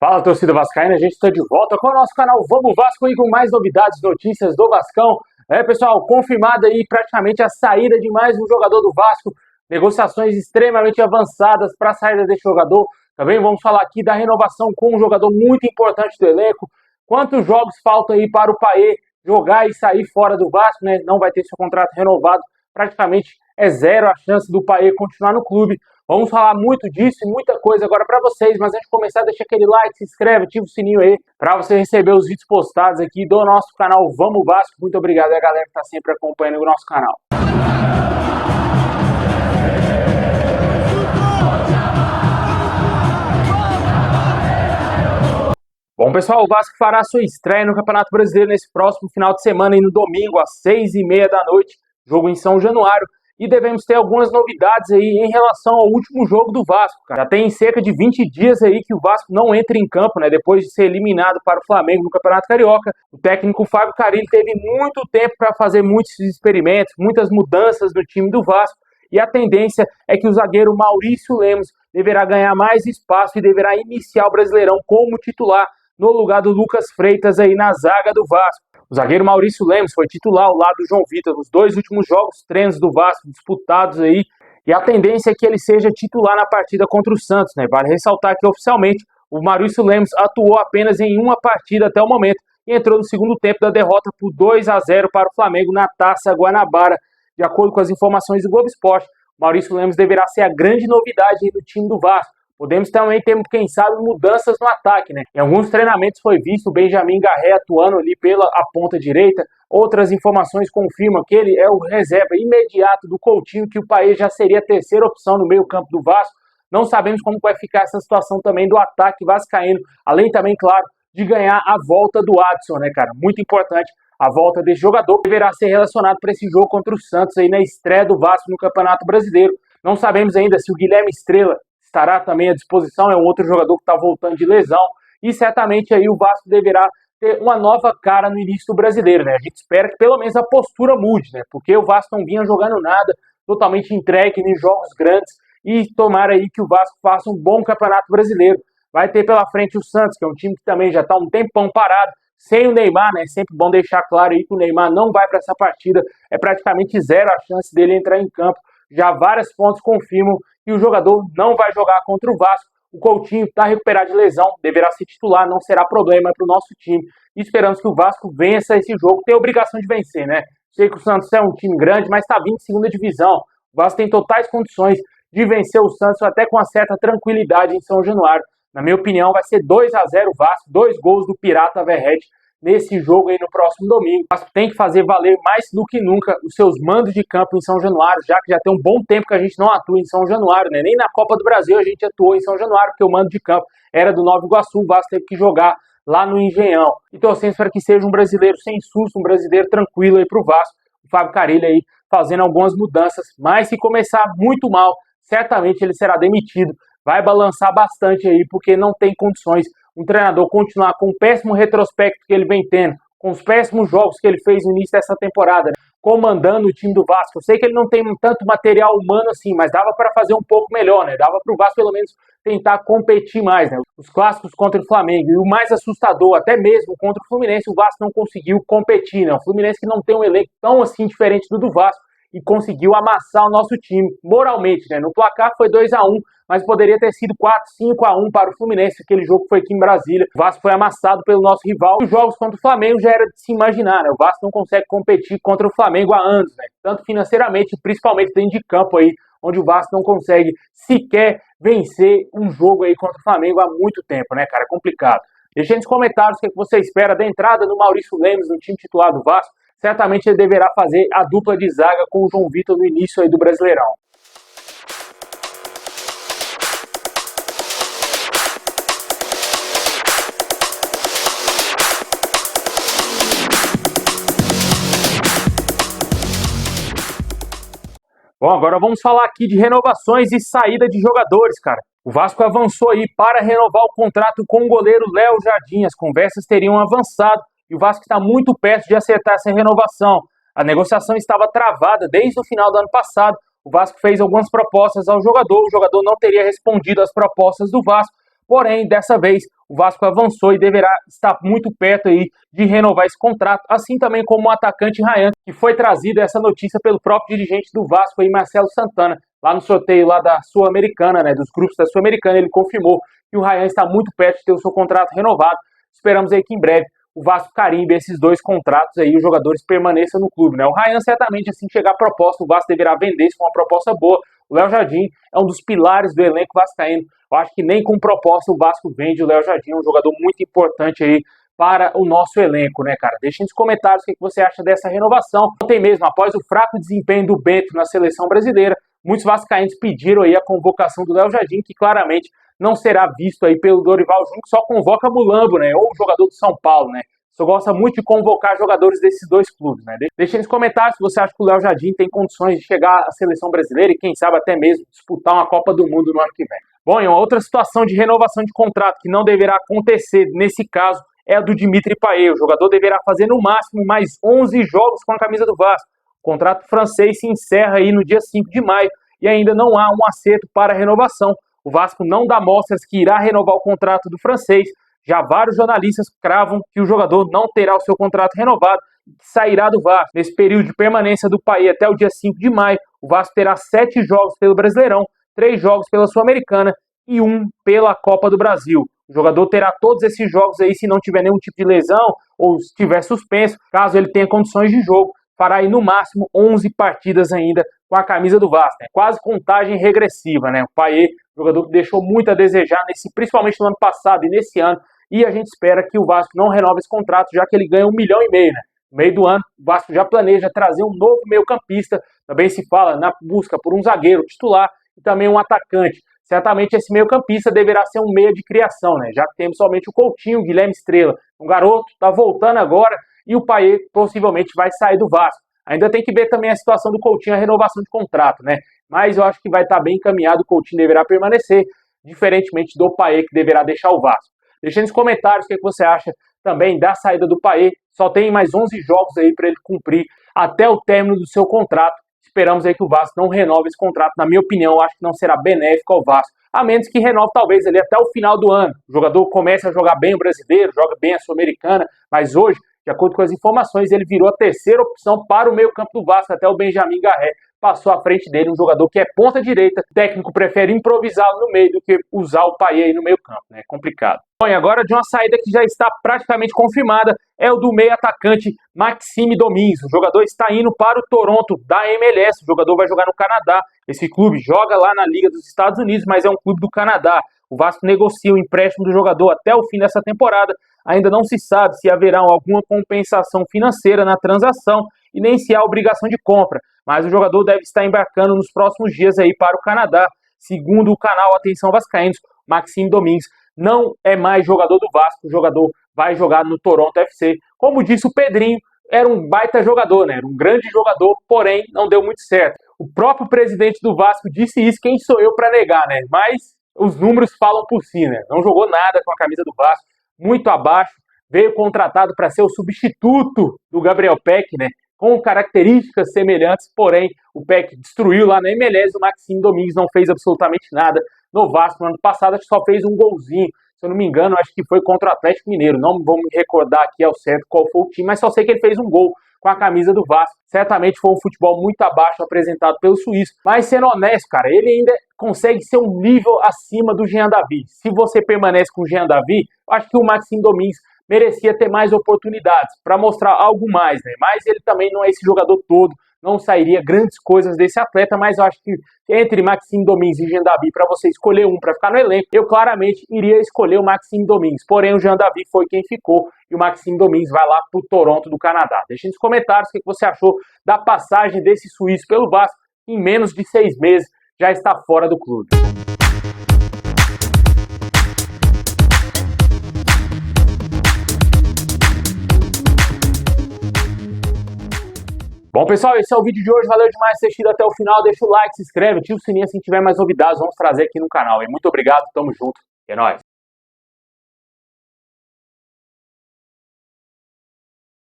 Fala, torcida vascaína, a gente está de volta com o nosso canal Vamos Vasco aí com mais novidades, notícias do Vascão. Pessoal, confirmada aí praticamente a saída de mais um jogador do Vasco, negociações extremamente avançadas para a saída desse jogador. Também vamos falar aqui da renovação com um jogador muito importante do elenco. Quantos jogos faltam aí para o Payet jogar e sair fora do Vasco, né? Não vai ter seu contrato renovado, praticamente é zero a chance do Payet continuar no clube. Vamos falar muito disso e muita coisa agora para vocês, mas antes de começar, deixa aquele like, se inscreve, ativa o sininho aí para você receber os vídeos postados aqui do nosso canal Vamos Vasco. Muito obrigado a galera que está sempre acompanhando o nosso canal. Bom, pessoal, o Vasco fará sua estreia no Campeonato Brasileiro nesse próximo final de semana e no domingo às 6h30 da noite, jogo em São Januário. E devemos ter algumas novidades aí em relação ao último jogo do Vasco, cara. Já tem cerca de 20 dias aí que o Vasco não entra em campo, né? Depois de ser eliminado para o Flamengo no Campeonato Carioca. O técnico Fábio Carille teve muito tempo para fazer muitos experimentos, muitas mudanças no time do Vasco. E a tendência é que o zagueiro Maurício Lemos deverá ganhar mais espaço e deverá iniciar o Brasileirão como titular no lugar do Lucas Freitas aí na zaga do Vasco. O zagueiro Maurício Lemos foi titular ao lado do João Vitor nos dois últimos jogos treinos do Vasco disputados aí, e a tendência é que ele seja titular na partida contra o Santos, né? Vale ressaltar que oficialmente o Maurício Lemos atuou apenas em uma partida até o momento e entrou no segundo tempo da derrota por 2-0 para o Flamengo na Taça Guanabara. De acordo com as informações do Globo Esporte, o Maurício Lemos deverá ser a grande novidade do time do Vasco. Podemos também ter, quem sabe, mudanças no ataque, né? Em alguns treinamentos foi visto o Benjamin Garré atuando ali pela ponta direita. Outras informações confirmam que ele é o reserva imediato do Coutinho, que o Payet já seria a terceira opção no meio-campo do Vasco. Não sabemos como vai ficar essa situação também do ataque vascaíno. Além também, claro, de ganhar a volta do Adson, né, cara? Muito importante a volta desse jogador. Deverá ser relacionado para esse jogo contra o Santos aí na estreia do Vasco no Campeonato Brasileiro. Não sabemos ainda se o Guilherme Estrela estará também à disposição, é um outro jogador que está voltando de lesão, e certamente aí o Vasco deverá ter uma nova cara no início do Brasileiro, né? A gente espera que pelo menos a postura mude, né? Porque o Vasco não vinha jogando nada, totalmente entregue em jogos grandes, e tomara aí que o Vasco faça um bom Campeonato Brasileiro. Vai ter pela frente o Santos, que é um time que também já está um tempão parado, sem o Neymar, né? Sempre bom deixar claro aí que o Neymar não vai para essa partida, é praticamente zero a chance dele entrar em campo. Já várias fontes confirmam que o jogador não vai jogar contra o Vasco. O Coutinho está recuperado de lesão, deverá ser titular, não será problema para o nosso time. E esperamos que o Vasco vença esse jogo, tem a obrigação de vencer, né? Sei que o Santos é um time grande, mas está vindo de segunda divisão. O Vasco tem totais condições de vencer o Santos até com uma certa tranquilidade em São Januário. Na minha opinião, vai ser 2-0 o Vasco, 2 gols do Pirata Verrete nesse jogo aí no próximo domingo. O Vasco tem que fazer valer mais do que nunca os seus mandos de campo em São Januário, já que já tem um bom tempo que a gente não atua em São Januário, né? Nem na Copa do Brasil a gente atuou em São Januário, porque o mando de campo era do Nova Iguaçu, o Vasco teve que jogar lá no Engenhão. E torcemos para que seja um brasileiro sem susto, um brasileiro tranquilo aí para o Vasco. O Fábio Carille aí fazendo algumas mudanças, mas se começar muito mal, certamente ele será demitido. Vai balançar bastante aí, porque não tem condições um treinador continuar com o péssimo retrospecto que ele vem tendo, com os péssimos jogos que ele fez no início dessa temporada, né? Comandando o time do Vasco. Eu sei que ele não tem tanto material humano assim, mas dava para fazer um pouco melhor, né? Dava para o Vasco pelo menos tentar competir mais, né? Os clássicos contra o Flamengo e o mais assustador, até mesmo contra o Fluminense, o Vasco não conseguiu competir, né? O Fluminense que não tem um elenco tão assim diferente do Vasco e conseguiu amassar o nosso time moralmente, né? No placar foi 2-1, mas poderia ter sido 4-5-1 para o Fluminense. Aquele jogo foi aqui em Brasília. O Vasco foi amassado pelo nosso rival. Os jogos contra o Flamengo já era de se imaginar, né? O Vasco não consegue competir contra o Flamengo há anos, né? Tanto financeiramente, principalmente dentro de campo aí, onde o Vasco não consegue sequer vencer um jogo aí contra o Flamengo há muito tempo, né, cara? É complicado. Deixa aí nos comentários o que você espera da entrada do Maurício Lemos no time titular do Vasco. Certamente ele deverá fazer a dupla de zaga com o João Vitor no início aí do Brasileirão. Bom, agora vamos falar aqui de renovações e saída de jogadores, cara. O Vasco avançou aí para renovar o contrato com o goleiro Léo Jardim. As conversas teriam avançado e o Vasco está muito perto de acertar essa renovação. A negociação estava travada desde o final do ano passado. O Vasco fez algumas propostas ao jogador, o jogador não teria respondido às propostas do Vasco, porém, dessa vez, o Vasco avançou e deverá estar muito perto aí de renovar esse contrato, assim também como o atacante Ryan, que foi trazido essa notícia pelo próprio dirigente do Vasco, aí, Marcelo Santana, lá no sorteio lá da Sul-Americana, né, dos grupos da Sul-Americana, ele confirmou que o Ryan está muito perto de ter o seu contrato renovado. Esperamos aí que em breve o Vasco carimbe esses dois contratos aí, os jogadores permaneçam no clube, né? O Ryan certamente, assim chegar a proposta, o Vasco deverá vender se for uma proposta boa. O Léo Jardim é um dos pilares do elenco vascaíno. Eu acho que nem com proposta o Vasco vende o Léo Jardim, é um jogador muito importante aí para o nosso elenco, né, cara? Deixem nos comentários o que você acha dessa renovação. Ontem mesmo, após o fraco desempenho do Bento na seleção brasileira, muitos vascaínos pediram aí a convocação do Léo Jardim, que claramente não será visto aí pelo Dorival Júnior, que só convoca Mulambo, né, ou o jogador do São Paulo, né. Só gosta muito de convocar jogadores desses dois clubes, né. Deixa nos comentários se você acha que o Léo Jardim tem condições de chegar à seleção brasileira e quem sabe até mesmo disputar uma Copa do Mundo no ano que vem. Bom, e uma outra situação de renovação de contrato que não deverá acontecer nesse caso é a do Dimitri Payet. O jogador deverá fazer no máximo mais 11 jogos com a camisa do Vasco. O contrato francês se encerra aí no dia 5 de maio e ainda não há um acerto para a renovação. O Vasco não dá mostras que irá renovar o contrato do francês. Já vários jornalistas cravam que o jogador não terá o seu contrato renovado e sairá do Vasco. Nesse período de permanência do Payet até o dia 5 de maio, o Vasco terá 7 jogos pelo Brasileirão, 3 jogos pela Sul-Americana e 1 pela Copa do Brasil. O jogador terá todos esses jogos aí se não tiver nenhum tipo de lesão ou estiver suspenso. Caso ele tenha condições de jogo, fará aí no máximo 11 partidas ainda com a camisa do Vasco, né? Quase contagem regressiva, né? O Payet, jogador que deixou muito a desejar, principalmente no ano passado e nesse ano, e a gente espera que o Vasco não renove esse contrato, já que ele ganha 1,5 milhão, né? No meio do ano, o Vasco já planeja trazer um novo meio-campista, também se fala na busca por um zagueiro titular e também um atacante. Certamente esse meio-campista deverá ser um meia de criação, né? Já que temos somente o Coutinho, o Guilherme Estrela, um garoto, está voltando agora, e o Payet possivelmente vai sair do Vasco. Ainda tem que ver também a situação do Coutinho, a renovação de contrato, né? Mas eu acho que vai estar bem encaminhado, o Coutinho deverá permanecer, diferentemente do Payet, que deverá deixar o Vasco. Deixa nos comentários o que você acha também da saída do Payet. Só tem mais 11 jogos aí para ele cumprir até o término do seu contrato. Esperamos aí que o Vasco não renove esse contrato. Na minha opinião, eu acho que não será benéfico ao Vasco, a menos que renove talvez ali até o final do ano. O jogador comece a jogar bem o brasileiro, joga bem a Sul-Americana, mas hoje, de acordo com as informações, ele virou a terceira opção para o meio-campo do Vasco, até o Benjamin Garré passou à frente dele, um jogador que é ponta direita. O técnico prefere improvisá-lo no meio do que usar o Payet aí no meio-campo, né? É complicado. Bom, e agora de uma saída que já está praticamente confirmada, é o do meio-atacante Maxime Domingues. O jogador está indo para o Toronto da MLS, o jogador vai jogar no Canadá. Esse clube joga lá na Liga dos Estados Unidos, mas é um clube do Canadá. O Vasco negocia o empréstimo do jogador até o fim dessa temporada. Ainda não se sabe se haverá alguma compensação financeira na transação e nem se há obrigação de compra, mas o jogador deve estar embarcando nos próximos dias aí para o Canadá. Segundo o canal Atenção Vascaínos, Maxime Domingues não é mais jogador do Vasco, o jogador vai jogar no Toronto FC. Como disse o Pedrinho, era um baita jogador, né? Era um grande jogador, porém não deu muito certo. O próprio presidente do Vasco disse isso, quem sou eu para negar, né? Mas os números falam por si, né? Não jogou nada com a camisa do Vasco, muito abaixo, veio contratado para ser o substituto do Gabriel Peck, né? Com características semelhantes, porém o Peck destruiu lá na MLS, o Maxime Domingues não fez absolutamente nada no Vasco no ano passado, acho que só fez um golzinho, se eu não me engano, acho que foi contra o Atlético Mineiro, não vou me recordar aqui ao certo qual foi o time, mas só sei que ele fez um gol com a camisa do Vasco. Certamente foi um futebol muito abaixo apresentado pelo suíço, mas sendo honesto, cara, ele ainda consegue ser um nível acima do Jean David. Se você permanece com o Jean David, eu acho que o Maxime Domingues merecia ter mais oportunidades para mostrar algo mais, né? Mas ele também não é esse jogador todo, não sairia grandes coisas desse atleta, mas eu acho que entre Maxime Domingues e Jean David, para você escolher um para ficar no elenco, eu claramente iria escolher o Maxime Domingues, porém o Jean David foi quem ficou e o Maxime Domingues vai lá para o Toronto do Canadá. Deixe nos comentários o que você achou da passagem desse suíço pelo Vasco, em menos de 6 meses já está fora do clube. Bom, pessoal, esse é o vídeo de hoje. Valeu demais ter assistido até o final. Deixa o like, se inscreve, ativa o sininho assim que tiver mais novidades. Vamos trazer aqui no canal. E muito obrigado, tamo junto. É nóis.